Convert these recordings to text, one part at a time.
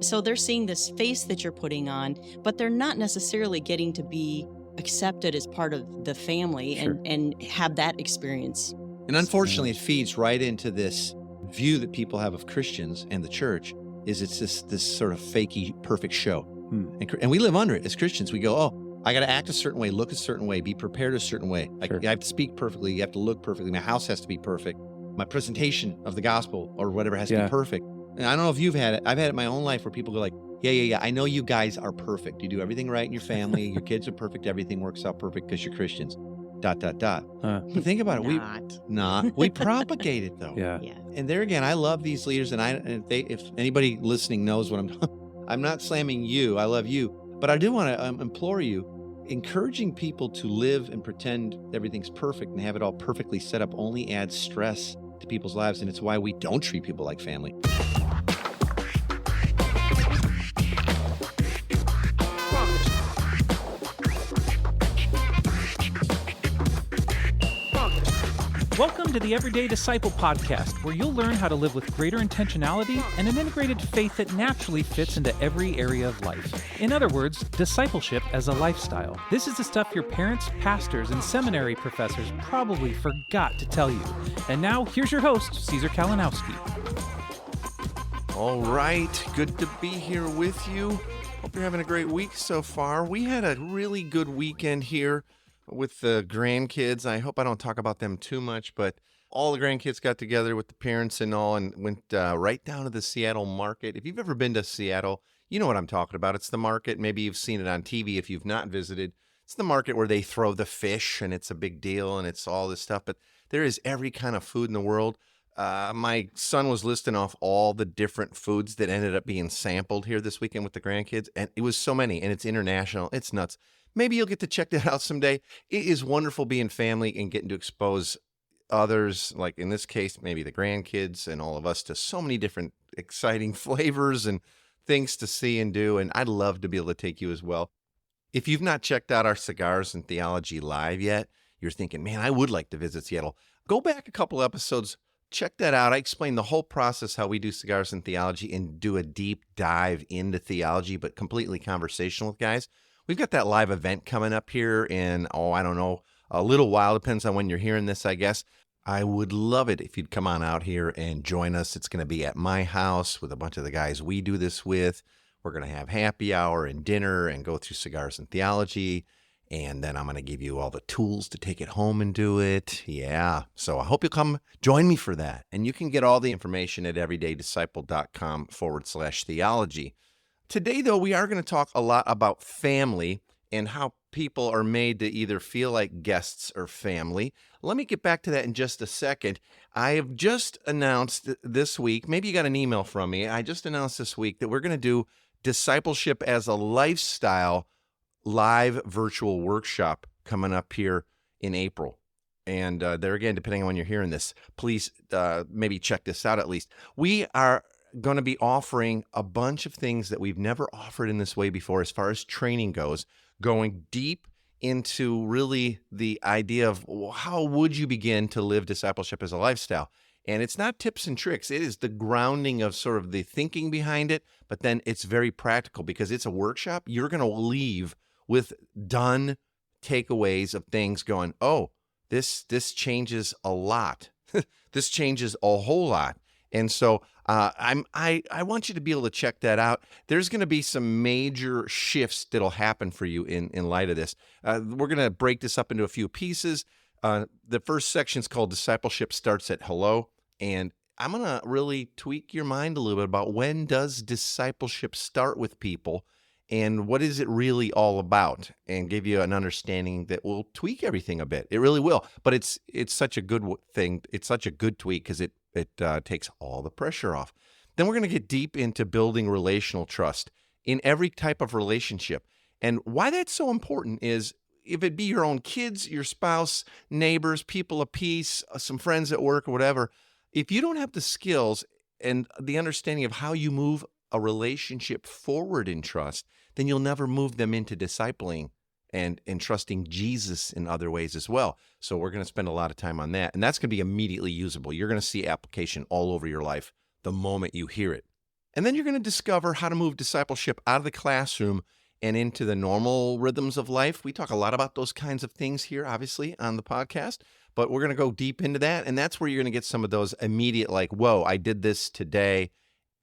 So they're seeing this face that you're putting on, but they're not necessarily getting to be accepted as part of the family Sure. and have that experience. And unfortunately, it feeds right into this view that people have of Christians and the church is it's this sort of fakey, perfect show. And we live under it as Christians. We go, oh, I got to act a certain way, look a certain way, be prepared a certain way. Sure. I have to speak perfectly. You have to look perfectly. My house has to be perfect. My presentation of the gospel or whatever has to be perfect. And I don't know if you've had it. I've had it in my own life where people go like, yeah. I know you guys are perfect. You do everything right in your family. Your kids are perfect. Everything works out perfect because you're Christians. ... But think about it. We propagate it though. Yeah. And there again, I love these leaders, and if anybody listening knows what I'm doing, I'm not slamming you. I love you, but I do want to implore you, encouraging people to live and pretend everything's perfect and have it all perfectly set up only adds stress to people's lives, and it's why we don't treat people like family. Welcome to the Everyday Disciple Podcast, where you'll learn how to live with greater intentionality and an integrated faith that naturally fits into every area of life. In other words, discipleship as a lifestyle. This is the stuff your parents, pastors, and seminary professors probably forgot to tell you. And now, here's your host, Caesar Kalinowski. All right, good to be here with you. Hope you're having a great week so far. We had a really good weekend here with the grandkids. I hope I don't talk about them too much, but all the grandkids got together with the parents and all and went right down to the Seattle market. If you've ever been to Seattle, you know what I'm talking about. It's the market. Maybe you've seen it on TV if you've not visited. It's the market where they throw the fish and it's a big deal and it's all this stuff, but there is every kind of food in the world. My son was listing off all the different foods that ended up being sampled here this weekend with the grandkids, and it was so many, and it's international. It's nuts. Maybe you'll get to check that out someday. It is wonderful being family and getting to expose others, like in this case, maybe the grandkids and all of us, to so many different exciting flavors and things to see and do, and I'd love to be able to take you as well. If you've not checked out our Cigars and Theology Live yet, you're thinking, man, I would like to visit Seattle. Go back a couple episodes. Check that out. I explain the whole process, how we do Cigars and Theology, and do a deep dive into theology, but completely conversational with guys. We've got that live event coming up here in, I don't know, a little while. Depends on when you're hearing this, I guess. I would love it if you'd come on out here and join us. It's going to be at my house with a bunch of the guys we do this with. We're going to have happy hour and dinner and go through Cigars and Theology. And then I'm going to give you all the tools to take it home and do it. Yeah. So I hope you'll come join me for that. And you can get all the information at everydaydisciple.com/theology. Today, though, we are going to talk a lot about family and how people are made to either feel like guests or family. Let me get back to that in just a second. I have just announced this week, maybe you got an email from me, I just announced this week that we're going to do Discipleship as a Lifestyle live virtual workshop coming up here in April. And there again, depending on when you're hearing this, please maybe check this out at least. We are going to be offering a bunch of things that we've never offered in this way before as far as training goes, going deep into really the idea of how would you begin to live discipleship as a lifestyle. And it's not tips and tricks. It is the grounding of sort of the thinking behind it, but then it's very practical because it's a workshop. You're going to leave with done takeaways of things going, oh, this changes a lot. This changes a whole lot. And so I want you to be able to check that out. There's going to be some major shifts that'll happen for you in light of this. We're going to break this up into a few pieces. The first section is called Discipleship Starts at Hello. And I'm going to really tweak your mind a little bit about when does discipleship start with people and what is it really all about, and give you an understanding that will tweak everything a bit. It really will. But it's such a good thing. It's such a good tweak because it takes all the pressure off. Then we're going to get deep into building relational trust in every type of relationship. And why that's so important is if it be your own kids, your spouse, neighbors, people of peace, some friends at work or whatever, if you don't have the skills and the understanding of how you move a relationship forward in trust, then you'll never move them into discipling and trusting Jesus in other ways as well. So we're going to spend a lot of time on that. And that's going to be immediately usable. You're going to see application all over your life the moment you hear it. And then you're going to discover how to move discipleship out of the classroom and into the normal rhythms of life. We talk a lot about those kinds of things here, obviously, on the podcast, but we're going to go deep into that. And that's where you're going to get some of those immediate, like, whoa, I did this today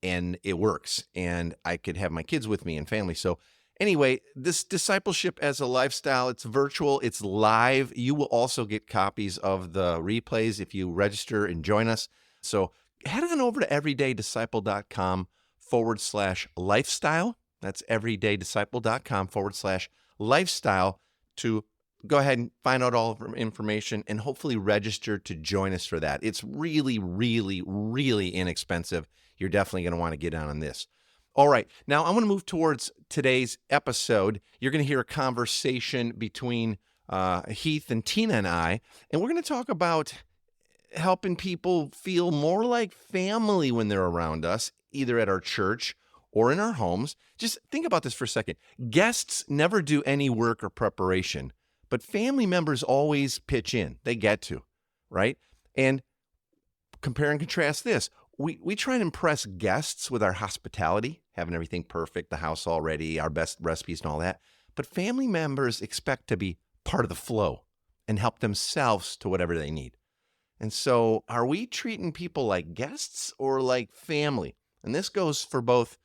and it works. And I could have my kids with me and family. So anyway, this discipleship as a lifestyle, it's virtual, it's live. You will also get copies of the replays if you register and join us. So head on over to everydaydisciple.com/lifestyle. That's everydaydisciple.com/lifestyle to go ahead and find out all of the information and hopefully register to join us for that. It's really, really, really inexpensive. You're definitely going to want to get on this. All right. Now I want to move towards today's episode. You're going to hear a conversation between Heath and Tina and I, and we're going to talk about helping people feel more like family when they're around us, either at our church or in our homes. Just think about this for a second. Guests never do any work or preparation, but family members always pitch in. They get to, right? And compare and contrast this. We try and impress guests with our hospitality, having everything perfect, the house all ready, our best recipes and all that. But family members expect to be part of the flow and help themselves to whatever they need. And so are we treating people like guests or like family? And this goes for both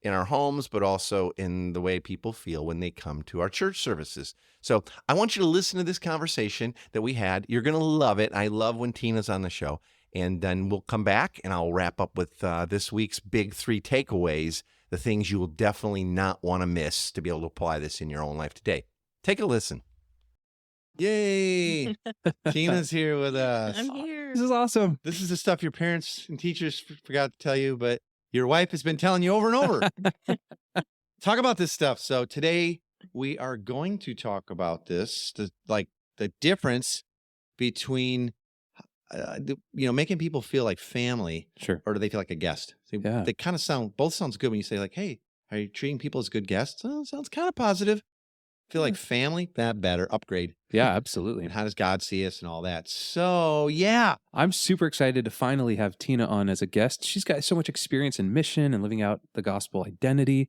in our homes, but also in the way people feel when they come to our church services. So I want you to listen to this conversation that we had. You're going to love it. I love when Tina's on the show. And then we'll come back and I'll wrap up with this week's big 3 takeaways, the things you will definitely not want to miss to be able to apply this in your own life today. Take a listen. Yay! Tina's here with us. I'm here. This is awesome. This is the stuff your parents and teachers forgot to tell you, but your wife has been telling you over and over. Talk about this stuff. So today we are going to talk about this, the difference between, making people feel like family, Sure. or do they feel like a guest? So Yeah. They kind of both sounds good when you say like, hey, are you treating people as good guests? Oh, sounds kind of positive. Feel like family, that better, upgrade. Yeah, absolutely. And how does God see us and all that? So, yeah. I'm super excited to finally have Tina on as a guest. She's got so much experience in mission and living out the gospel identity.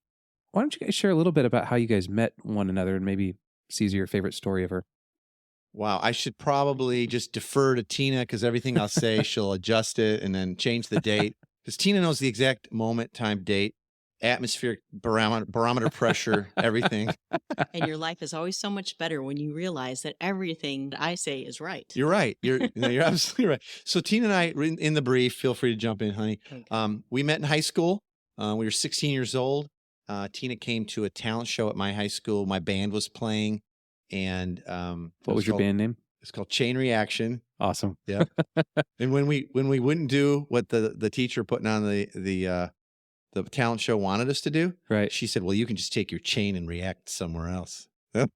Why don't you guys share a little bit about how you guys met one another and maybe Caesar, your favorite story of her? Wow, I should probably just defer to Tina because everything I'll say, she'll adjust it and then change the date. Because Tina knows the exact moment, time, date, atmospheric barometer pressure, everything. And your life is always so much better when you realize that everything that I say is right. You're right. You're absolutely right. So Tina and I, in the brief, feel free to jump in, honey. Okay. We met in high school. We were 16 years old. Tina came to a talent show at my high school. My band was playing. And What was your band name? It's called Chain Reaction. Awesome. Yeah. And when we wouldn't do what the teacher putting on the talent show wanted us to do, Right. she said, well, you can just take your chain and react somewhere else. Yeah,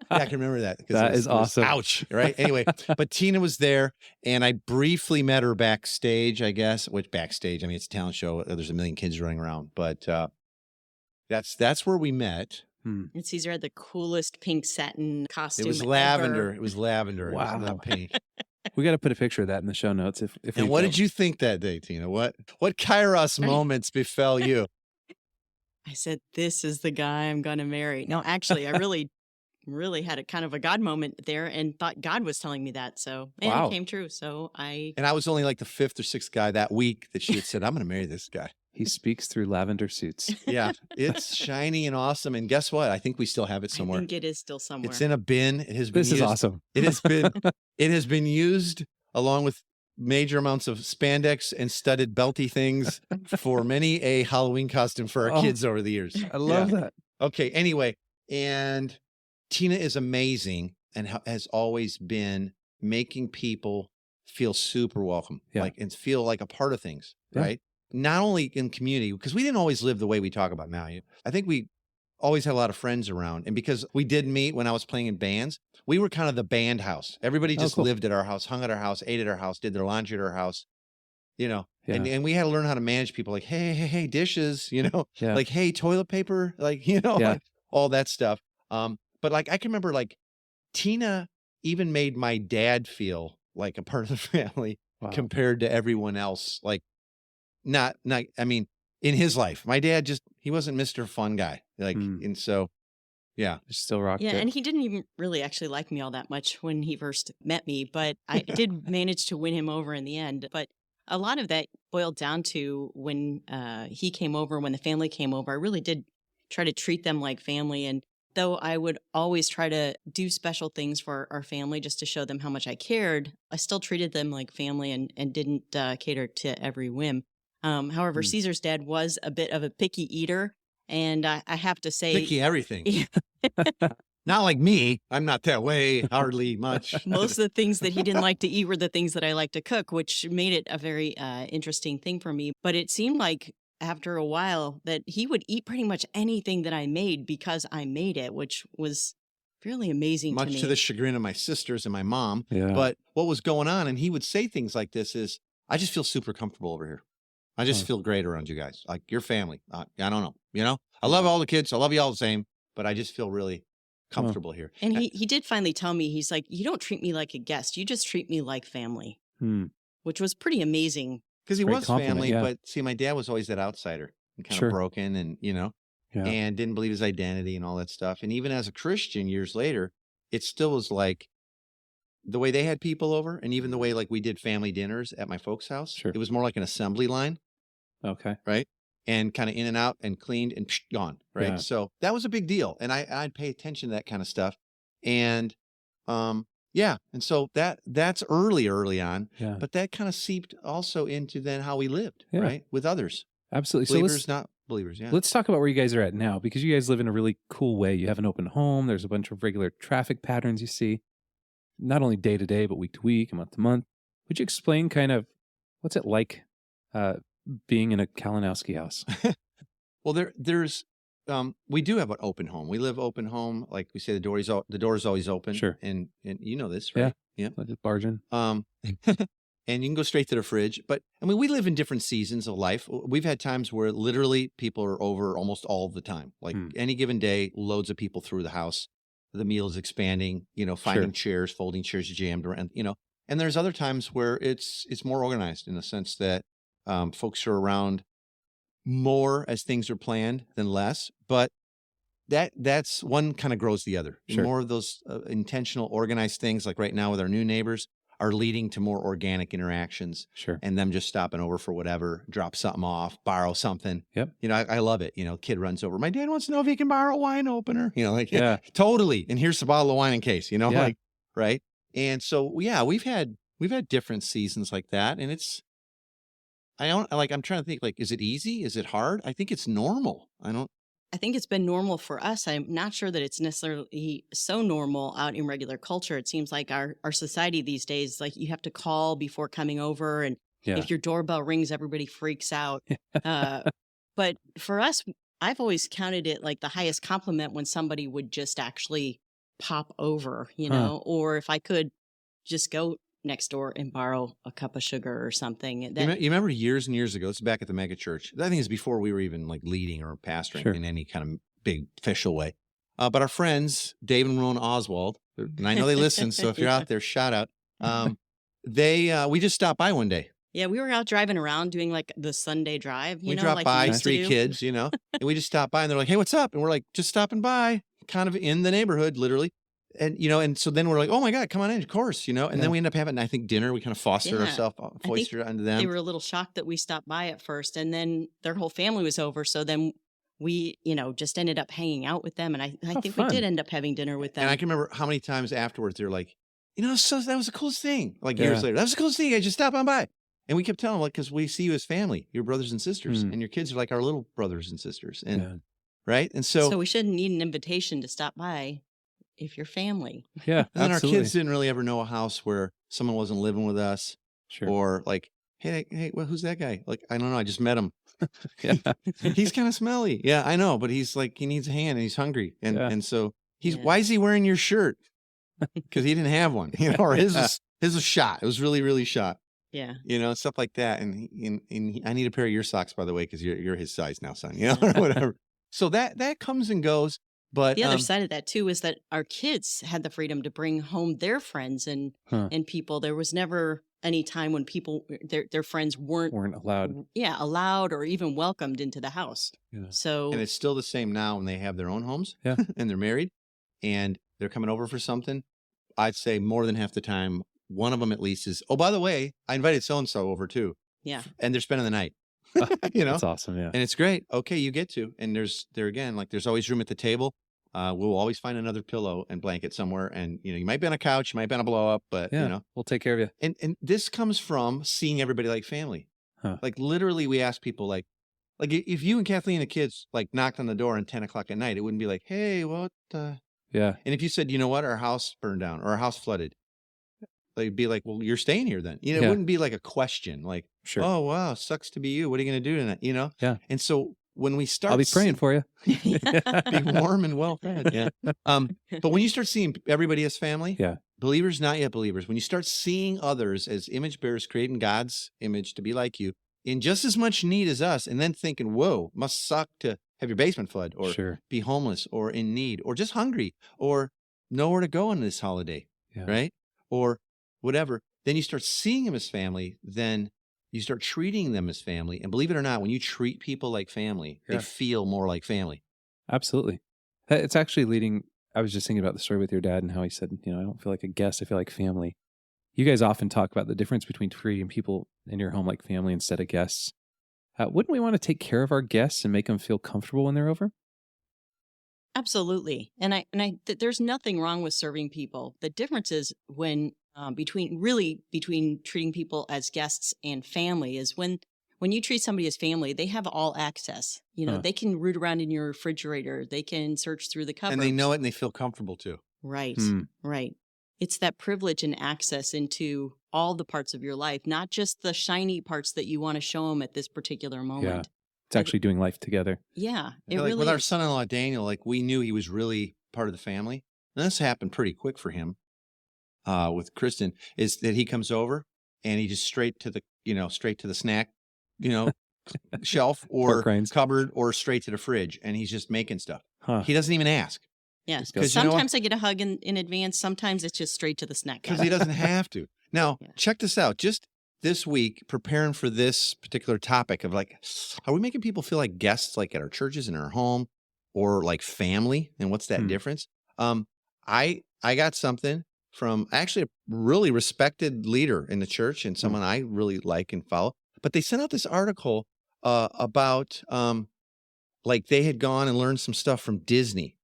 I can remember that. That is awesome. Ouch. Right. Anyway, but Tina was there and I briefly met her backstage, I guess, which backstage, I mean, it's a talent show. There's a million kids running around, but that's where we met. And Caesar had the coolest pink satin costume. It was lavender. ever. It was lavender. Wow. It was not pink. We got to put a picture of that in the show notes. If And what did you think that day, Tina? What Kairos moments befell you? I said, this is the guy I'm going to marry. No, actually, I really had a kind of a God moment there and thought God was telling me that. So and Wow. it came true. So And I was only like the 5th or 6th guy that week that she had said, I'm going to marry this guy. He speaks through lavender suits. Yeah, it's shiny and awesome. And guess what? I think we still have it I somewhere. think it is still somewhere. It's in a bin. It has been This is used. awesome. It has been used along with major amounts of spandex and studded belty things for many a Halloween costume for our Oh, kids over the years. I love Yeah. that. Okay. Anyway, and Tina is amazing and has always been making people feel super welcome, Yeah. and feel like a part of things, Yeah. right? Not only in community, because we didn't always live the way we talk about now. I think we always had a lot of friends around. And because we did meet when I was playing in bands, we were kind of the band house. Everybody Oh, just cool. lived at our house, hung at our house, ate at our house, did their laundry at our house, Yeah. and we had to learn how to manage people like, hey, dishes, Yeah. like, hey, toilet paper, like, Yeah. like all that stuff. But like, I can remember like Tina even made my dad feel like a part of the family Wow. compared to everyone else. Like, I mean, in his life. My dad he wasn't Mr. Fun guy. Like, and so, yeah. Still rocked Yeah, it. and he didn't even really actually like me all that much when he first met me, but I did manage to win him over in the end. But a lot of that boiled down to when he came over, when the family came over, I really did try to treat them like family. And though I would always try to do special things for our family just to show them how much I cared, I still treated them like family and didn't cater to every whim. However, Caesar's dad was a bit of a picky eater. And I have to say, Picky everything. Not like me. I'm not that way, hardly much. most of the things that he didn't like to eat were the things that I like to cook, which made it a very interesting thing for me. But it seemed like after a while that he would eat pretty much anything that I made because I made it, which was really amazing to me. Much to the chagrin of my sisters and my mom. Yeah. But what was going on, and he would say things like this is, I just feel super comfortable over here. I just feel great around you guys. Like your family. I don't know. You know, I love all the kids. I love you all the same, but I just feel really comfortable here. And he did finally tell me, he's like, you don't treat me like a guest. You just treat me like family, which was pretty amazing. Because he Great was compliment, family, yeah. but see, my dad was always that outsider and kind Sure. of broken and, and didn't believe his identity and all that stuff. And even as a Christian years later, it still was like the way they had people over and even the way like we did family dinners at my folks' house. Sure. It was more like an assembly line, Okay. right? And kind of in and out and cleaned and gone, right? Yeah. So that was a big deal. And I'd pay attention to that kind of stuff. And yeah. And so that's early on. Yeah. But that kind of seeped also into then how we lived, Yeah. right? With others. Absolutely. Believers, So not believers. Yeah. let's talk about where you guys are at now, because you guys live in a really cool way. You have an open home. There's a bunch of regular traffic patterns you see, not only day to day, but week to week and month to month. Would you explain kind of what's it like being in a Kalinowski house? Well, there's we do have an open home. We live open home. Like we say, the door is always open. Sure. And you know this, Yeah. right? Yeah. Like just barge in. And you can go straight to the fridge. But I mean, we live in different seasons of life. We've had times where literally people are over almost all the time. Like any given day, loads of people through the house. The meal is expanding, finding chairs, folding chairs jammed around, And there's other times where it's more organized in the sense that folks are around more as things are planned than less. But that's one kind of grows the other. Sure. More of those intentional, organized things, like right now with our new neighbors, are leading to more organic interactions. Sure. And them just stopping over for whatever, drop something off, borrow something. Yep. I love it. Kid runs over. My dad wants to know if he can borrow a wine opener. Yeah. Totally. And here's a bottle of wine in case. Yeah. Like, right. And so yeah, we've had different seasons like that, and I'm trying to think, like, is it easy? Is it hard? I think it's normal. I think it's been normal for us. I'm not sure that it's necessarily so normal out in regular culture. It seems like our society these days, like you have to call before coming over. And if your doorbell rings, everybody freaks out. But for us, I've always counted it like the highest compliment when somebody would just actually pop over, or if I could just go next door and borrow a cup of sugar or something. You remember years and years ago, this is back at the mega church. I think it's before we were even like leading or pastoring in any kind of big official way. But our friends, Dave and Ramona Oswald, and I know they listen, so if you're out there, shout out. We just stopped by one day. Yeah, we were out driving around doing like the Sunday drive. We dropped like by, we used to 3 do. kids, and we just stopped by and they're like, hey, what's up? And we're like, just stopping by, kind of in the neighborhood, literally. And, and so then we're like, oh my God, come on in, of course, and then we end up having, I think, dinner. We kind of fostered ourselves, foisted it onto them. They were a little shocked that we stopped by at first, and then their whole family was over. So then we, just ended up hanging out with them. And I think fun. we did end up having dinner with them. And I can remember how many times afterwards they're like, so that was the coolest thing. Like years later, that was the coolest thing. I just stopped on by. And we kept telling them, like, because we see you as family, your brothers and sisters, and your kids are like our little brothers and sisters. And right. And so we shouldn't need an invitation to stop by if you're family. Yeah. And then absolutely. our kids didn't really ever know a house where someone wasn't living with us. Sure. Or like, hey, well, who's that guy? Like, I don't know. I just met him. Yeah. He's kind of smelly. Yeah, I know. But he's like, he needs a hand and he's hungry. And so why is he wearing your shirt? Because he didn't have one, or his was shot. It was really, really shot. Yeah. Stuff like that. And I need a pair of your socks, by the way, because you're his size now, son, or whatever. So that comes and goes. But the other side of that too is that our kids had the freedom to bring home their friends and people. There was never any time when people, their friends weren't allowed. Yeah, allowed or even welcomed into the house. Yeah. So And it's still the same now when they have their own homes Yeah. and they're married and they're coming over for something. I'd say more than half the time, one of them at least is, oh, by the way, I invited so-and-so over too. yeah, And they're spending the night, you know, That's awesome. Yeah. and it's great. Okay, you get to. And there's always room at the table. We'll always find another pillow and blanket somewhere. And, you might be on a couch, you might be on a blow up, but, Yeah. We'll take care of you. And this comes from seeing everybody like family. Huh. Like literally we ask people like if you and Kathleen and the kids like knocked on the door at 10 o'clock at night, it wouldn't be like, hey, what? Yeah. And if you said, you know what, our house burned down or our house flooded, they'd be like, well, you're staying here then. It Yeah. wouldn't be like a question like, Sure. oh, wow, sucks to be you. What are you going to do tonight? Yeah. And so when we start I'll be praying for you. be warm and well fed. Yeah. But when you start seeing everybody as family, Yeah. believers, not yet believers, when you start seeing others as image bearers created in God's image to be like you, in just as much need as us, and then thinking, whoa, must suck to have your basement flood or Sure. be homeless or in need or just hungry or nowhere to go on this holiday, Yeah. right? Or whatever. Then you start seeing them as family, then you start treating them as family. And believe it or not, when you treat people like family, Yeah. they feel more like family. Absolutely. It's actually leading. I was just thinking about the story with your dad and how he said, I don't feel like a guest. I feel like family. You guys often talk about the difference between treating people in your home like family instead of guests. Wouldn't we want to take care of our guests and make them feel comfortable when they're over? absolutely. And there's nothing wrong with serving people. The difference is when between treating people as guests and family is when you treat somebody as family, they have all access. Huh. They can root around in your refrigerator. They can search through the cupboards. And they know it and they feel comfortable too. Right, Hmm. right. It's that privilege and access into all the parts of your life, not just the shiny parts that you want to show them at this particular moment. It's actually doing life together. Yeah, it Like really with our is. son-in-law Daniel, like we knew he was really part of the family. And this happened pretty quick for him. With Kristen, is that he comes over and he just straight to the snack, shelf or Pork rinds. cupboard or straight to the fridge, and he's just making stuff. Huh. He doesn't even ask Yeah. Just 'Cause you know what? Sometimes I get a hug in advance. Sometimes it's just straight to the snack because bag. he doesn't have to. Now, Yeah. check this out. Just this week, preparing for this particular topic of like, are we making people feel like guests, like at our churches and our home, or like family? And what's that Hmm. difference? I got something from actually a really respected leader in the church and someone I really like and follow. But they sent out this article about like they had gone and learned some stuff from Disney,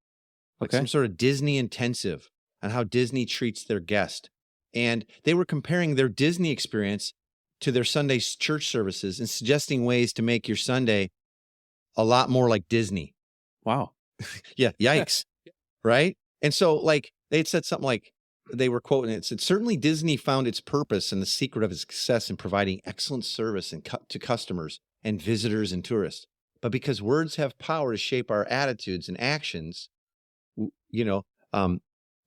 like Okay. some sort of Disney intensive on how Disney treats their guest. And they were comparing their Disney experience to their Sunday church services and suggesting ways to make your Sunday a lot more like Disney. Wow. Yeah, yikes. Right? And so like they had said something like they were quoting it said, certainly Disney found its purpose and the secret of its success in providing excellent service to customers and visitors and tourists. But because words have power to shape our attitudes and actions,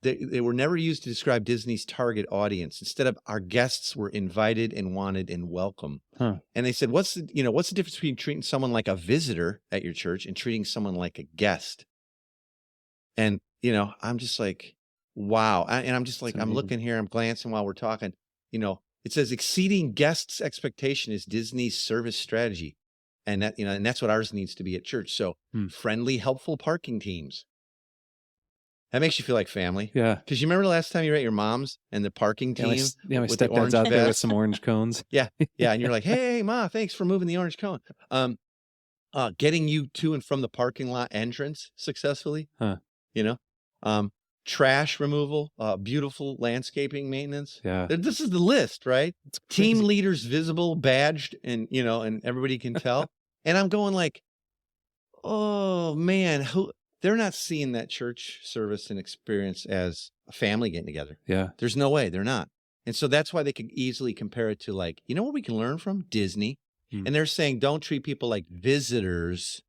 they were never used to describe Disney's target audience. Instead of our guests were invited and wanted and welcome. Huh. And they said, what's the difference between treating someone like a visitor at your church and treating someone like a guest? And, I'm just like, wow. And I'm just like, That's I'm amazing. looking here, I'm glancing while we're talking, it says exceeding guests' expectation is Disney's service strategy. And that, and that's what ours needs to be at church. So friendly, helpful parking teams. That makes you feel like family. Yeah. Because you remember the last time you were at your mom's and the parking Yeah, team? my with the stepdad's orange out there with vest? some orange cones. Yeah. And you're like, hey, Ma, thanks for moving the orange cone. Getting you to and from the parking lot entrance successfully. Huh. Trash removal, beautiful landscaping maintenance. Yeah. This is the list, right? It's Team crazy. leaders visible, badged, and and everybody can tell. And I'm going like, oh man, they're not seeing that church service and experience as a family getting together. Yeah. There's no way they're not. And so that's why they could easily compare it to like, what we can learn from? Disney. And they're saying, don't treat people like visitors,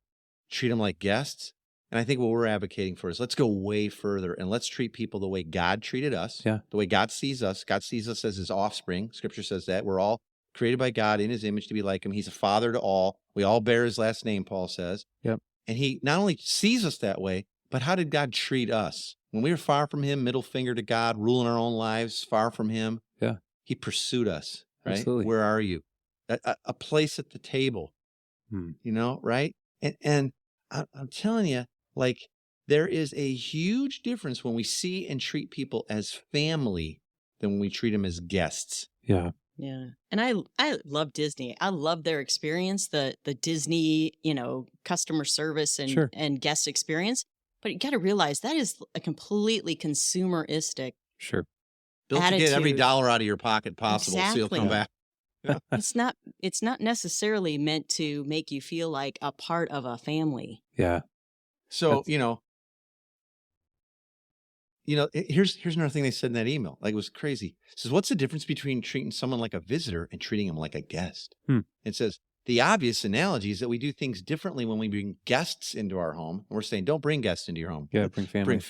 treat them like guests. And I think what we're advocating for is let's go way further and let's treat people the way God treated us, Yeah. the way God sees us. God sees us as his offspring. Scripture says that we're all created by God in his image to be like him. He's a father to all. We all bear his last name, Paul says. Yep. And he not only sees us that way, but how did God treat us? When we were far from him, middle finger to God, ruling our own lives, far from him. Yeah. He pursued us. right? Absolutely. Where are you? A place at the table, right? And I'm telling you, like, there is a huge difference when we see and treat people as family than when we treat them as guests. Yeah. Yeah. And I love Disney. I love their experience, the Disney, customer service and Sure. and guest experience. But you got to realize that is a completely consumeristic Sure. Built to get every attitude. dollar out of your pocket possible, so you'll come Exactly. back. It's not necessarily meant to make you feel like a part of a family. Yeah. So, That's- here's another thing they said in that email. Like, it was crazy. It says, what's the difference between treating someone like a visitor and treating them like a guest? It says, the obvious analogy is that we do things differently when we bring guests into our home. And we're saying, don't bring guests into your home. Yeah. Bring family.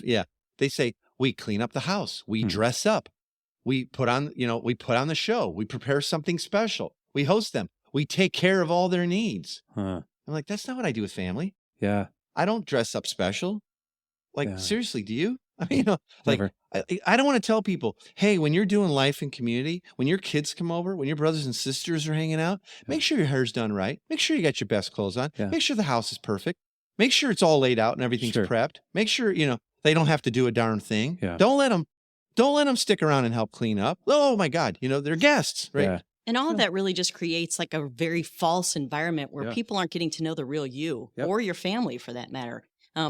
They say, we clean up the house. We dress up. We put on the show. We prepare something special. We host them. We take care of all their needs. Huh. I'm like, that's not what I do with family. Yeah. I don't dress up special. Like, Yeah. seriously, do you? I mean, like, Never. I don't want to tell people, hey, when you're doing life in community, when your kids come over, when your brothers and sisters are hanging out, make sure your hair's done right. Make sure you got your best clothes on. Yeah. Make sure the house is perfect. Make sure it's all laid out and everything's Sure. prepped. Make sure, they don't have to do a darn thing. Yeah. Don't let them stick around and help clean up. Oh my God. They're guests, right? Yeah. And all of that really just creates like a very false environment where Yeah. people aren't getting to know the real you Yep. or your family for that matter.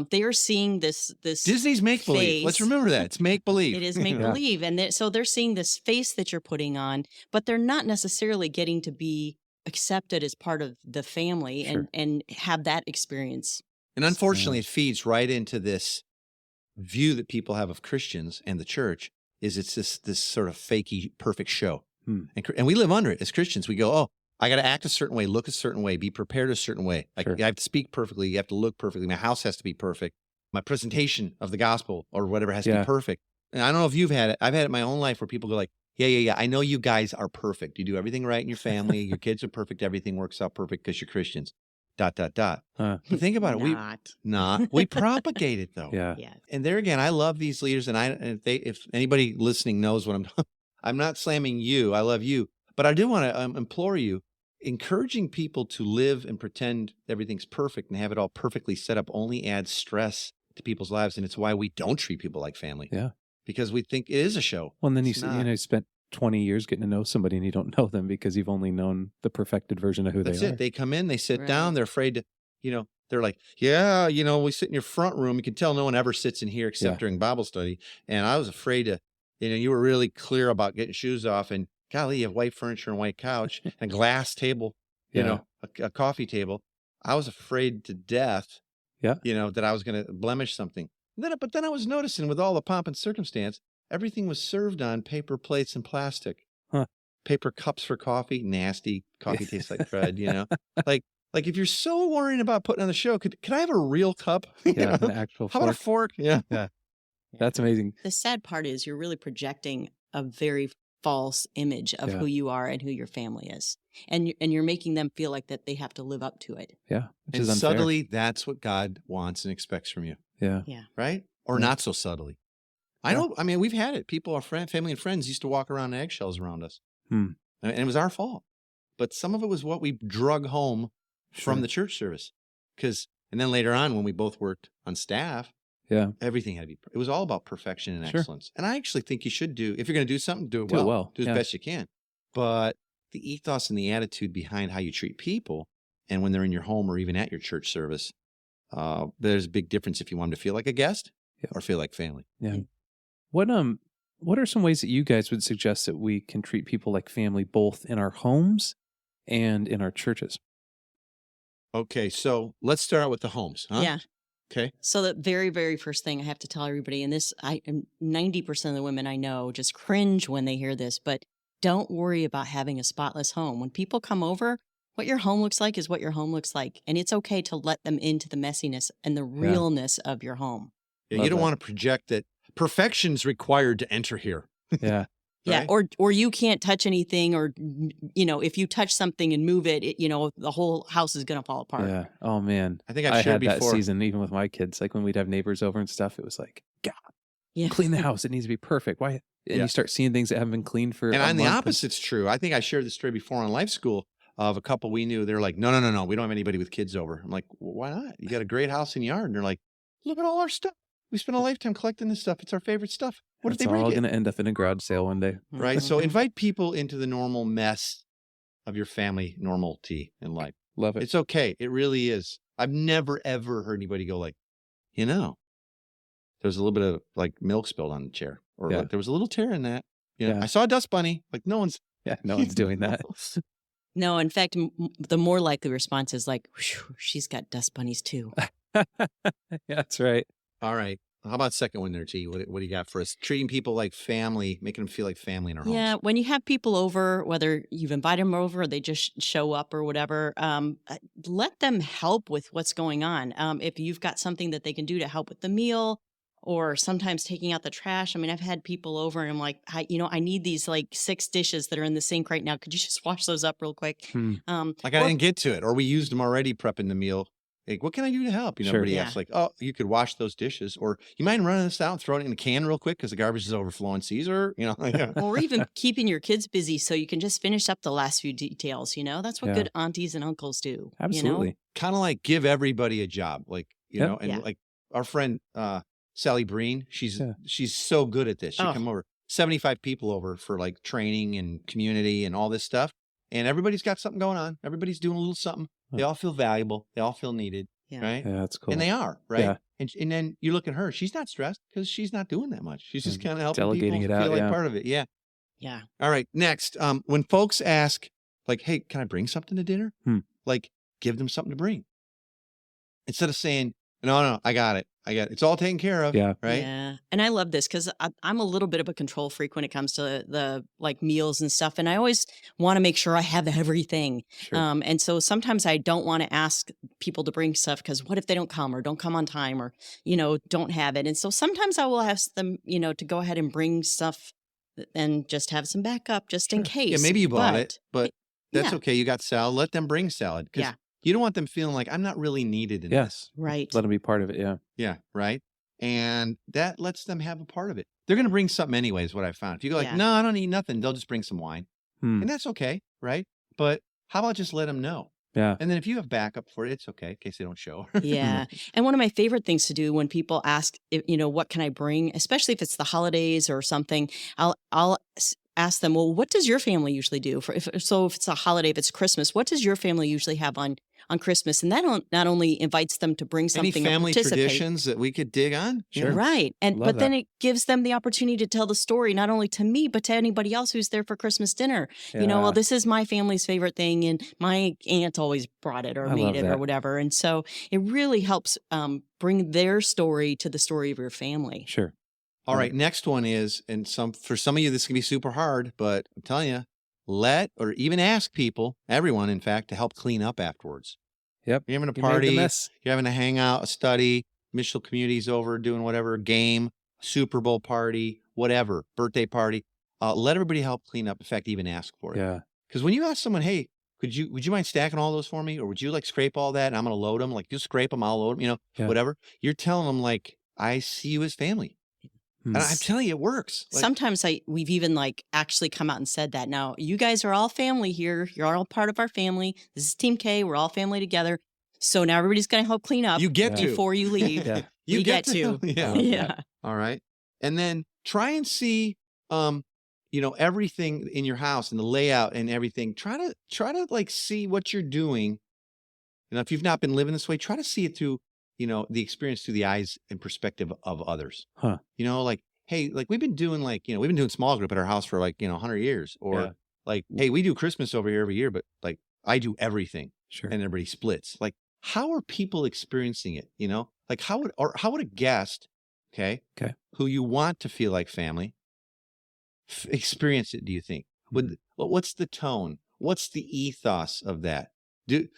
They are seeing this Disney's make believe. Let's face. remember that. It's make believe. It is make believe. And so they're seeing this face that you're putting on, but they're not necessarily getting to be accepted as part of the family Sure. and have that experience. And unfortunately, it feeds right into this view that people have of Christians and the church is it's this sort of fakey, perfect show. And we live under it as Christians. We go, oh, I got to act a certain way, look a certain way, be prepared a certain way. Like, Sure. I have to speak perfectly. You have to look perfectly. My house has to be perfect. My presentation of the gospel or whatever has to Yeah. be perfect. And I don't know if you've had it. I've had it in my own life where people go like, yeah. I know you guys are perfect. You do everything right in your family. Your kids are perfect. Everything works out perfect because you're Christians. ... But think about it. We propagate it though. Yeah. Yeah. And there again, I love these leaders, and if anybody listening knows what I'm not slamming you. I love you, but I do want to implore you, encouraging people to live and pretend everything's perfect and have it all perfectly set up only adds stress to people's lives, and it's why we don't treat people like family. Yeah. Because we think it is a show. Well, and then It's not. you spent 20 years getting to know somebody and you don't know them because you've only known the perfected version of who That's they are. it. They come in, they sit Right. down, they're afraid to, they're like, yeah, we sit in your front room. You can tell no one ever sits in here except Yeah. during Bible study. And I was afraid to, you were really clear about getting shoes off, and golly, you have white furniture and white couch and a glass table, Yeah. a coffee table. I was afraid to death, Yeah. that I was going to blemish something. But then I was noticing with all the pomp and circumstance, everything was served on paper plates and plastic. Huh. Paper cups for coffee, nasty. Coffee tastes like crud, Like if you're so worried about putting on the show, could I have a real cup? You Yeah, know? an actual How about a fork. fork? Yeah. That's amazing. The sad part is you're really projecting a very false image of Yeah. who you are and who your family is. And you're making them feel like that they have to live up to it. Yeah. Which And is unfair. subtly, that's what God wants and expects from you, Yeah. right? Or Yeah. not so subtly. I mean, we've had it. People, our family and friends used to walk around in eggshells around us. And it was our fault. But some of it was what we drug home from Sure. the church service. And then later on, when we both worked on staff, Yeah. everything had to be, it was all about perfection and Sure. excellence. And I actually think you should if you're going to do something, do it Do it well. well, Do as yeah. best you can. But the ethos and the attitude behind how you treat people, and when they're in your home or even at your church service, there's a big difference if you want them to feel like a guest Yeah. or feel like family. Yeah. What are some ways that you guys would suggest that we can treat people like family both in our homes and in our churches? Okay, so let's start out with the homes. Huh? Yeah. Okay. So the very, very first thing I have to tell everybody, and this, 90% of the women I know just cringe when they hear this, but don't worry about having a spotless home. When people come over, what your home looks like is what your home looks like. And it's okay to let them into the messiness and the realness of your home. Yeah, Love you don't that. want to project that perfection's required to enter here. Yeah. Yeah, Right? or you can't touch anything, or if you touch something and move it, the whole house is going to fall apart. Yeah. Oh man. I think I've I shared had that before. season even with my kids. Like when we'd have neighbors over and stuff, it was like, God, Yeah. clean the house. It needs to be perfect. Why? And Yeah. you start seeing things that haven't been cleaned for And a on the month opposite's true. I think I shared this story before on Life School of a couple we knew. They're like, no. We don't have anybody with kids over. I'm like, well, why not? You got a great house and yard. And they're like, look at all our stuff. We spent a lifetime collecting this stuff. It's our favorite stuff. What if It's they break all it? going to end up in a garage sale one day. Right. So Mhm. invite people into the normal mess of your family normality in life. Love it. It's okay. It really is. I've never, ever heard anybody go like, there was a little bit of like milk spilled on the chair, or Yeah. like there was a little tear in that. Yeah. I saw a dust bunny. Like no one's. Yeah, no one's doing that. No, in fact, the more likely response is like, "Whew, she's got dust bunnies too." Yeah, that's right. All right. How about second one there, T? What do you got for us? Treating people like family, making them feel like family in our Yeah, homes. when you have people over, whether you've invited them over or they just show up or whatever, let them help with what's going on. If you've got something that they can do to help with the meal, or sometimes taking out the trash. I mean, I've had people over and I'm like, I need these like 6 dishes that are in the sink right now. Could you just wash those up real quick? Like I or- didn't get to it, or we used them already prepping the meal. Like, what can I do to help? Sure. Everybody Yeah. asks, like, oh, you could wash those dishes, or you mind running this out and throwing it in a can real quick because the garbage is overflowing. Caesar, or even keeping your kids busy so you can just finish up the last few details. That's what Yeah. good aunties and uncles do. Absolutely. kind of like give everybody a job, like Yep. know, and Yeah. like our friend Sally Breen, she's Yeah. so good at this. She Oh. come over 75 people over for like training and community and all this stuff, and everybody's got something going on. Everybody's doing a little something. They Huh. all feel valuable. They all feel needed. Yeah. Right. Yeah, that's cool. And they are, right? Yeah. And then you look at her, she's not stressed because she's not doing that much. She's just Mm, kind of helping delegating people it out, feel like yeah. part of it. Yeah. Yeah. All right. Next, when folks ask, like, hey, can I bring something to dinner? Like, give them something to bring. Instead of saying, no, I got it. It's all taken care of. Yeah. Right. Yeah. And I love this because I'm a little bit of a control freak when it comes to the like meals and stuff. And I always want to make sure I have everything. Sure. And so sometimes I don't want to ask people to bring stuff because what if they don't come or don't come on time or, don't have it. And so sometimes I will ask them, to go ahead and bring stuff and just have some backup just in case. Yeah. Maybe you bought it, but that's yeah. okay. You got salad. Let them bring salad. Because Yeah. you don't want them feeling like I'm not really needed in Yeah. this. Right. Let them be part of it. Yeah. Yeah, right. And that lets them have a part of it. They're going to bring something anyways, what I found. If you go like, Yeah. no, I don't need nothing, they'll just bring some wine. Hmm. And that's okay, right? But how about just let them know? Yeah. And then if you have backup for it, it's okay in case they don't show. Yeah. And one of my favorite things to do when people ask, what can I bring, especially if it's the holidays or something, I'll ask them, well, what does your family usually do? If it's a holiday, if it's Christmas, what does your family usually have on Christmas? And that not only invites them to bring Any something, or family participate. traditions that we could dig on? Sure. Right. And Love but then that. it gives them the opportunity to tell the story, not only to me, but to anybody else who's there for Christmas dinner. Well, this is my family's favorite thing. And my aunt always brought it or I made love it or that. whatever. And so it really helps bring their story to the story of your family. Sure. All right. Next one is, and for some of you, this can be super hard, but I'm telling you, let or even ask people, everyone, in fact, to help clean up afterwards. Yep. You're having a You made the party, mess. you're having a hangout, a study, Mitchell community's over doing whatever, game, Super Bowl party, whatever, birthday party. Let everybody help clean up. In fact, even ask for it. Yeah. Because when you ask someone, hey, would you mind stacking all those for me? Or would you like scrape all that and I'm going to load them? Like you scrape them, I'll load them, Yeah. whatever. You're telling them like, I see you as family. Hmm. And I'm telling you, it works. Like, Sometimes we've even actually come out and said that. Now, you guys are all family here. You're all part of our family. This is Team K. We're all family together. So now everybody's going to help clean up you get Yeah. to. before you leave. Yeah. You we get to. Yeah. love Yeah. that. All right. And then try and see, everything in your house and the layout and everything. Try to like see what you're doing. If you've not been living this way, try to see it through, the experience through the eyes and perspective of others. Huh. Like, hey, like we've been doing small group at our house for 100 years, or Yeah. like, hey, we do Christmas over here every year, but like I do everything Sure. and everybody splits. Like, how are people experiencing it? Like how would a guest, okay, who you want to feel like family, experience it? Do you think? What's the tone? What's the ethos of that? Did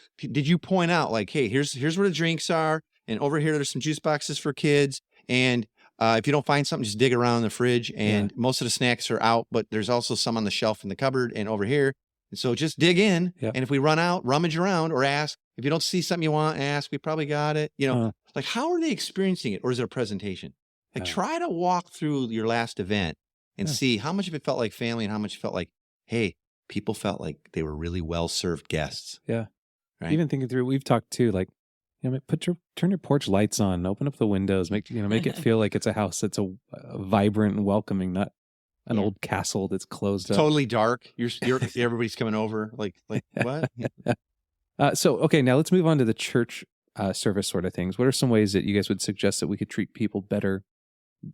you point out like, hey, here's where the drinks are, and over here there's some juice boxes for kids, and if you don't find something, just dig around in the fridge, and most of the snacks are out, but there's also some on the shelf in the cupboard and over here. And so just dig in, Yep. and if we run out, rummage around or ask. If you don't see something you want, ask. We probably got it. Like how are they experiencing it, or is it a presentation? Like Yeah. try to walk through your last event and Yeah. see how much of it felt like family and how much felt like, hey, people felt like they were really well-served guests. Yeah. Right? Even thinking through, we've talked too, like, turn your porch lights on, open up the windows, make it feel like it's a house that's a vibrant and welcoming, not an Yeah. old castle that's closed up. Totally dark. You're everybody's coming over. Like what? So, okay, now let's move on to the church service sort of things. What are some ways that you guys would suggest that we could treat people better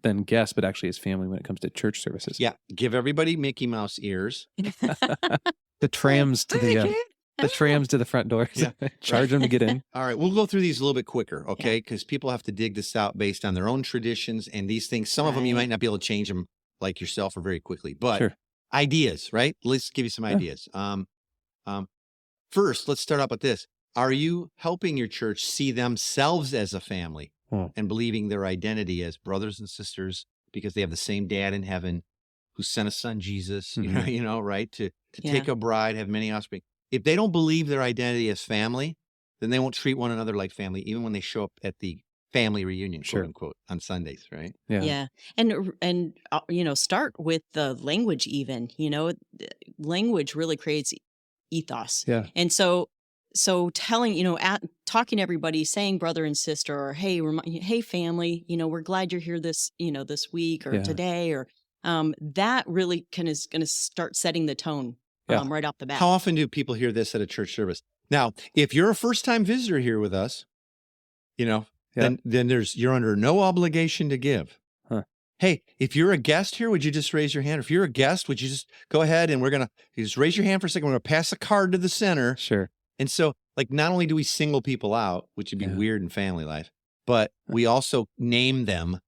than guests, but actually as family when it comes to church services? Yeah. Give everybody Mickey Mouse ears. The trams to the trams to the front doors. Yeah. Charge them to get in. All right, we'll go through these a little bit quicker, okay? Because people have to dig this out based on their own traditions and these things. Some of them you Right. might not be able to change them like yourself or very quickly, but Sure. ideas, right? Let's give you some Yeah. ideas. First, let's start out with this. Are you helping your church see themselves as a family and believing their identity as brothers and sisters because they have the same dad in heaven who sent a son, Jesus, Mhm. right? To Yeah. take a bride, have many offspring. If they don't believe their identity as family, then they won't treat one another like family, even when they show up at the family reunion, Sure. quote unquote, on Sundays, right? Yeah. And start with the language even, language really creates ethos. Yeah. And so telling, talking to everybody, saying brother and sister, or hey family, we're glad you're here this week or Yeah. today, or that really is going to start setting the tone Yeah. right off the bat. How often do people hear this at a church service? Now, if you're a first-time visitor here with us, then you're under no obligation to give. Huh. Hey, if you're a guest here, would you just raise your hand? If you're a guest, would you just go ahead and you just raise your hand for a second. We're going to pass a card to the center. Sure. And so, not only do we single people out, which would be Yeah. weird in family life, but we also name them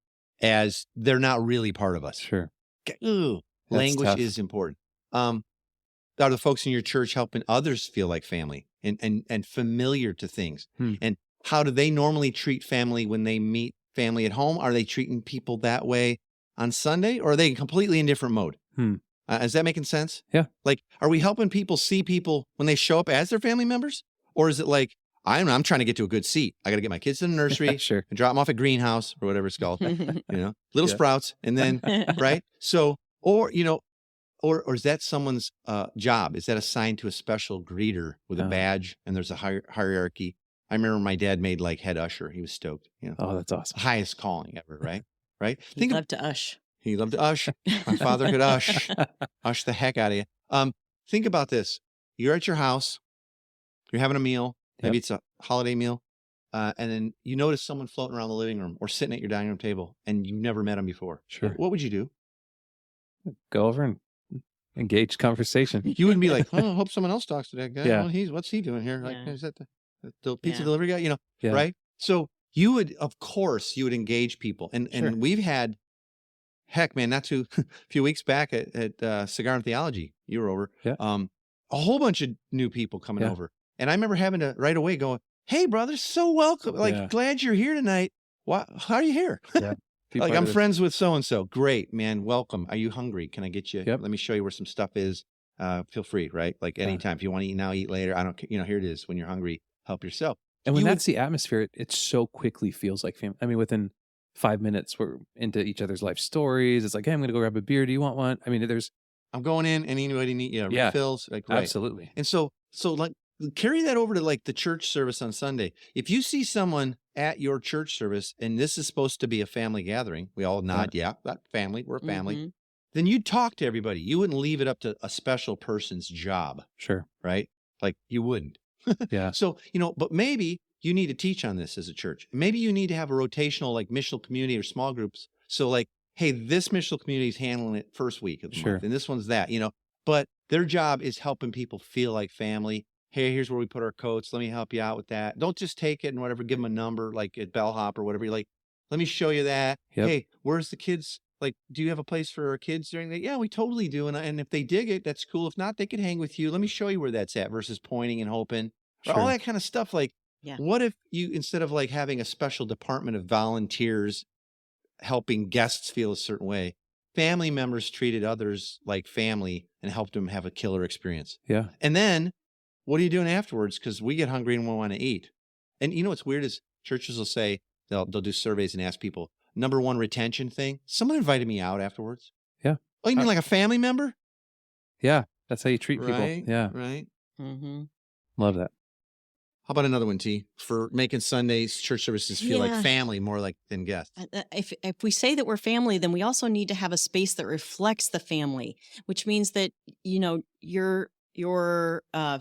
as they're not really part of us. Sure. Ooh, That's language tough. is important. Are the folks in your church helping others feel like family and familiar to things? And how do they normally treat family when they meet family at home? Are they treating people that way on Sunday, or are they completely in different mode? Is that making sense? Yeah. Like, are we helping people see people when they show up as their family members? Or is it like, I'm trying to get to a good seat. I got to get my kids to the nursery Sure. and drop them off at Greenhouse or whatever it's called, Little Yeah. Sprouts. And then, right? So, or is that someone's job? Is that assigned to a special greeter with a Oh. badge and there's a hierarchy? I remember my dad made like head usher. He was stoked, Oh, that's awesome. highest calling ever, right? Right? He'd love to ush. He loved to ush. My father could ush the heck out of you. Think about this. You're at your house. You're having a meal. Maybe it's a holiday meal. And then you notice someone floating around the living room or sitting at your dining room table and you've never met them before. Sure. What would you do? Go over and engage conversation. You wouldn't be like, oh, I hope someone else talks to that guy. Yeah. Well, what's he doing here? Like, Yeah. is that the pizza Yeah. delivery guy? Yeah. Right? So you would, of course, engage people. And Sure. we've had, heck, man, not too a few weeks back at Cigar and Theology, you were over. Yeah. A whole bunch of new people coming Yeah. over. And I remember having to right away go, hey, brother, so welcome. Like, Yeah. glad you're here tonight. How are you here? Be Like, part I'm of it. friends with so-and-so. Great, man. Welcome. Are you hungry? Can I get you? Yep. Let me show you where some stuff is. Feel free, right? Like Yeah. anytime. If you want to eat now, eat later. I don't care. Here it is. When you're hungry, help yourself. And when You would- that's the atmosphere, it so quickly feels like family. I mean, within 5 minutes, we're into each other's life stories. It's like, hey, I'm going to go grab a beer. Do you want one? I mean, there's I'm going in and anybody need Yeah. refills. Like, right. absolutely. And so like carry that over to like the church service on Sunday. If you see someone at your church service and this is supposed to be a family gathering, we all nod, yeah, that family, we're a family. Mhm. Then you'd talk to everybody. You wouldn't leave it up to a special person's job, Sure. right? Like you wouldn't. Yeah. So, but maybe you need to teach on this as a church. Maybe you need to have a rotational like missional community or small groups. So like, hey, this missional community is handling it first week of the Sure. month, and this one's that, but their job is helping people feel like family. Hey, here's where we put our coats. Let me help you out with that. Don't just take it and whatever, give them a number like at Bellhop or whatever. You're like, let me show you that. Yep. Hey, where's the kids? Like, do you have a place for our kids during the? Yeah, we totally do. And if they dig it, that's cool. If not, they can hang with you. Let me show you where that's at versus pointing and hoping. Or all Sure. that kind of stuff. Like, Yeah. what if you, instead of like having a special department of volunteers helping guests feel a certain way, family members treated others like family and helped them have a killer experience. Yeah. And then what are you doing afterwards? Because we get hungry and we want to eat. And what's weird is churches will say, they'll do surveys and ask people, number one retention thing? Someone invited me out afterwards. Yeah. Oh, you mean like a family member? Yeah. That's how you treat people. Right. Yeah. Right. Mm-hmm. Love that. How about another one, T, for making Sundays church services feel like Yeah. family more like than guests? If we say that we're family, then we also need to have a space that reflects the family, which means that, you know, your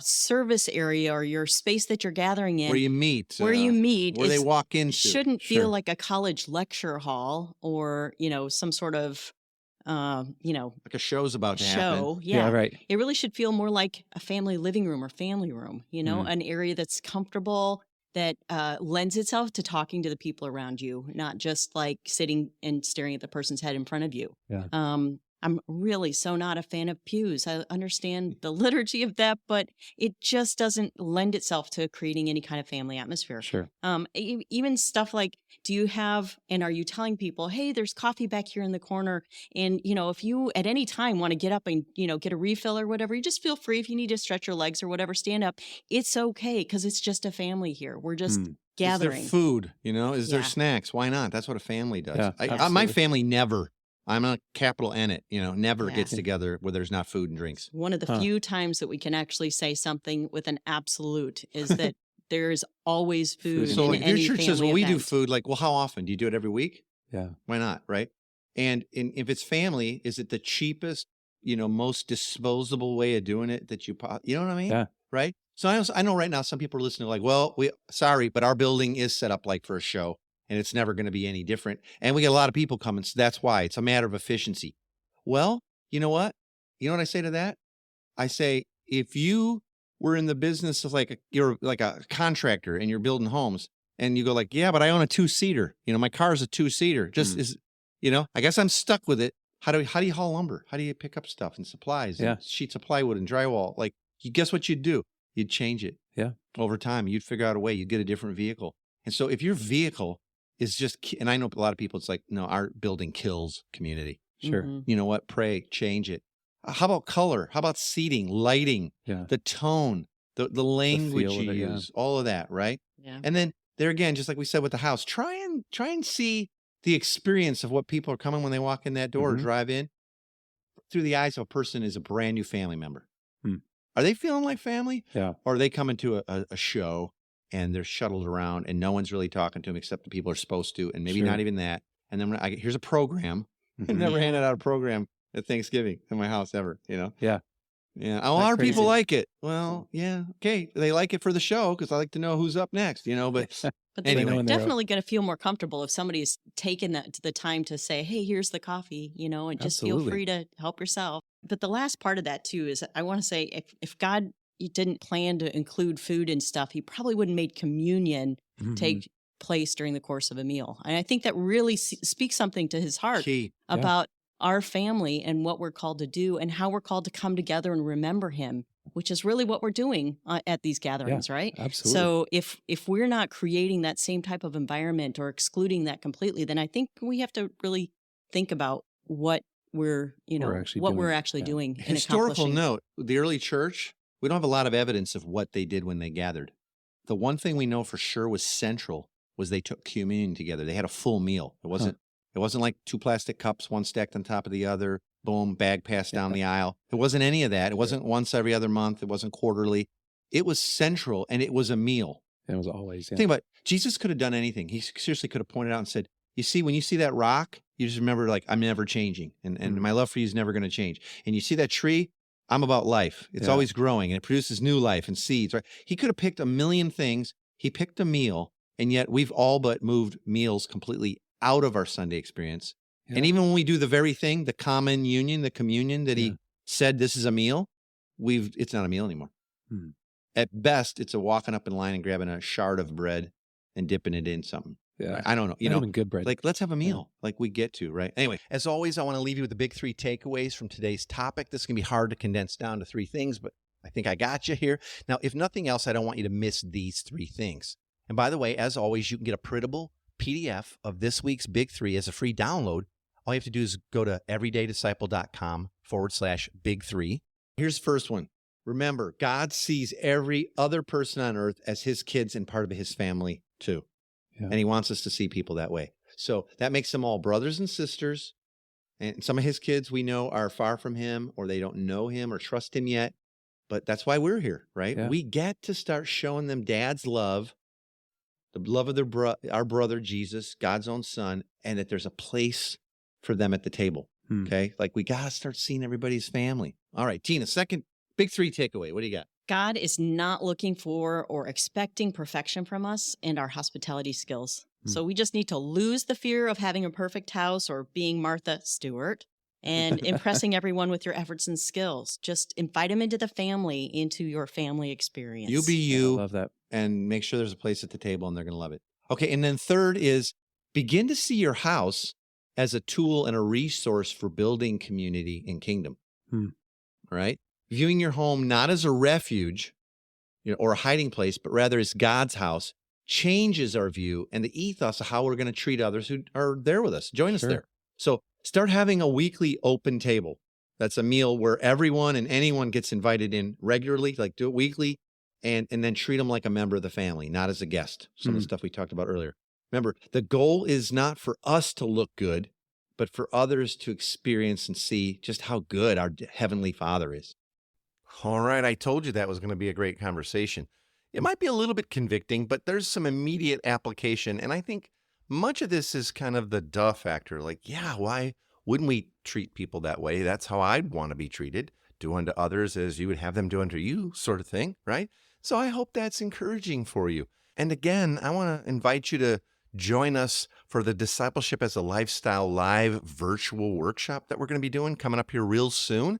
service area or your space that you're gathering in, Where you meet. where they walk into. shouldn't feel Sure. like a college lecture hall or, you know, some sort of, you know, Like a show's about to happen. show. Yeah. Right. It really should feel more like a family living room or family room, you know, an area that's comfortable, that lends itself to talking to the people around you, not just like sitting and staring at the person's head in front of you. Yeah. I'm really so not a fan of pews. I understand the liturgy of that, but it just doesn't lend itself to creating any kind of family atmosphere. Sure. Even stuff like, do you have, and are you telling people, hey, there's coffee back here in the corner. And, you know, if you at any time want to get up and, you know, get a refill or whatever, you just feel free. If you need to stretch your legs or whatever, stand up. It's okay because it's just a family here. We're just gathering. Is there food? You know, is there Yeah. snacks? Why not? That's what a family does. Yeah, my absolutely. family never, I'm a capital N it, you know, never Yeah. gets together where there's not food and drinks. One of the few times that we can actually say something with an absolute is that there is always food So in like, if any your church says, family well, we do event. food, like, well, how often? Do you do it every week? Yeah. Why not? Right. And if it's family, is it the cheapest, you know, most disposable way of doing it that you know what I mean? Yeah. Right. So I know right now some people are listening like, well, sorry, but our building is set up like for a show and it's never going to be any different. And we get a lot of people coming. So that's why it's a matter of efficiency. Well, you know what? You know what I say to that? I say, if you were in the business of you're like a contractor and you're building homes and you go like, yeah, but I own a 2-seater. You know, my car's a 2-seater. Just is, you know, I guess I'm stuck with it. How do you haul lumber? How do you pick up stuff and supplies and sheets of plywood and drywall? Like, guess what you'd do? You'd change it. Yeah. Over time, you'd figure out a way. You'd get a different vehicle. And so if your vehicle is just, and I know a lot of people, it's like, no, our building kills community. Sure. Mhm. You know what? Pray, change it. How about color? How about seating, lighting, Yeah. the tone, the language feel you of it, yeah. use, all of that, right? Yeah. And then there again, just like we said with the house, try and see the experience of what people are coming when they walk in that door or drive in through the eyes of a person is a brand new family member. Are they feeling like family? Yeah. Or are they coming to a show and they're shuttled around and no one's really talking to them except the people are supposed to, and maybe Sure. not even that. And then here's a program. I never handed out a program at Thanksgiving in my house ever, you know? Yeah. Yeah. A lot of crazy. people like it. Well, yeah. Okay. They like it for the show because I like to know who's up next, you know, but But Anyway. they're When they're definitely going to feel more comfortable if somebody's taken the time to say, hey, here's the coffee, you know, and just feel Absolutely. free to help yourself. But the last part of that, too, is I want to say if God didn't plan to include food and stuff, he probably wouldn't made communion take place during the course of a meal. And I think that really speaks something to his heart key. about our family and what we're called to do and how we're called to come together and remember him, which is really what we're doing at these gatherings, right? Absolutely. So if we're not creating that same type of environment or excluding that completely, then I think we have to really think about what we're actually doing. And Historical accomplishing. note, the early church, we don't have a lot of evidence of what they did when they gathered. The one thing we know for sure was central was they took communion together. They had a full meal. It wasn't like 2 plastic cups, one stacked on top of the other, boom, bag passed down the aisle. It wasn't any of that. It wasn't once every other month. It wasn't quarterly. It was central and it was a meal. It was always. Yeah. Think about it. Jesus could have done anything. He seriously could have pointed out and said, you see, when you see that rock, you just remember like, I'm never changing. And my love for you is never going to change. And you see that tree, I'm about life. It's always growing and it produces new life and seeds, right? He could have picked a million things. He picked a meal. And yet we've all but moved meals completely out of our Sunday experience. Yeah. And even when we do the very thing, the common union, the communion that he said, this is a meal, it's not a meal anymore. At best, it's a walking up in line and grabbing a shard of bread and dipping it in something. Yeah. I don't know. You Not know, even good bread. like, let's have a meal like we get to, right? Anyway, as always, I want to leave you with the big 3 takeaways from today's topic. This is going to be hard to condense down to 3 things, but I think I got you here. Now, if nothing else, I don't want you to miss these 3 things. And by the way, as always, you can get a printable PDF of this week's Big 3 as a free download. All you have to do is go to everydaydisciple.com/big3. Here's the first one. Remember, God sees every other person on earth as his kids and part of his family too. Yeah. And he wants us to see people that way. So that makes them all brothers and sisters. And some of his kids we know are far from him, or they don't know him or trust him yet. But that's why we're here, right? Yeah. We get to start showing them Dad's love, the love of our brother Jesus, God's own son, and that there's a place for them at the table. Okay? Like we got to start seeing everybody's family. All right, Tina, second big 3 takeaway. What do you got? God is not looking for or expecting perfection from us and our hospitality skills. So we just need to lose the fear of having a perfect house or being Martha Stewart and impressing everyone with your efforts and skills. Just invite them into the family, into your family experience. You be you. I love that. And make sure there's a place at the table and they're going to love it. Okay. And then third is begin to see your house as a tool and a resource for building community and kingdom. All right. Viewing your home not as a refuge, or a hiding place, but rather as God's house changes our view and the ethos of how we're going to treat others who are there with us. Join us there. So start having a weekly open table. That's a meal where everyone and anyone gets invited in regularly, like do it weekly, and then treat them like a member of the family, not as a guest. Some of the stuff we talked about earlier. Remember, the goal is not for us to look good, but for others to experience and see just how good our Heavenly Father is. All right, I told you that was going to be a great conversation. It might be a little bit convicting, but there's some immediate application. And I think much of this is kind of the duh factor. Like, yeah, why wouldn't we treat people that way? That's how I'd want to be treated. Do unto others as you would have them do unto you, sort of thing, right? So I hope that's encouraging for you. And again, I want to invite you to join us for the Discipleship as a Lifestyle live virtual workshop that we're going to be doing coming up here real soon.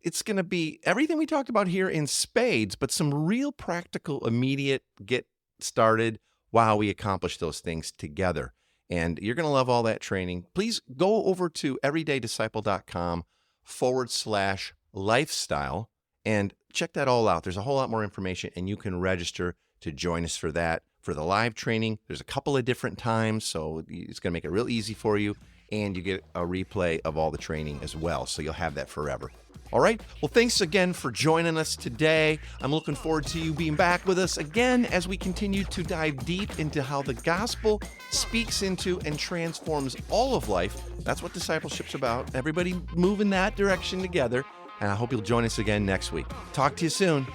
It's going to be everything we talked about here in spades, but some real practical, immediate get started while we accomplish those things together. And you're going to love all that training. Please go over to everydaydisciple.com/lifestyle and check that all out. There's a whole lot more information, and you can register to join us for that. For the live training, there's a couple of different times, so it's going to make it real easy for you, and you get a replay of all the training as well, so you'll have that forever. All right. Well, thanks again for joining us today. I'm looking forward to you being back with us again as we continue to dive deep into how the gospel speaks into and transforms all of life. That's what discipleship's about. Everybody move in that direction together. And I hope you'll join us again next week. Talk to you soon.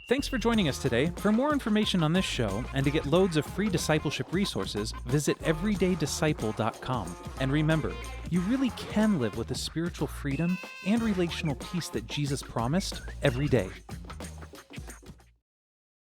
Thanks for joining us today. For more information on this show and to get loads of free discipleship resources, visit everydaydisciple.com. And remember, you really can live with the spiritual freedom and relational peace that Jesus promised every day.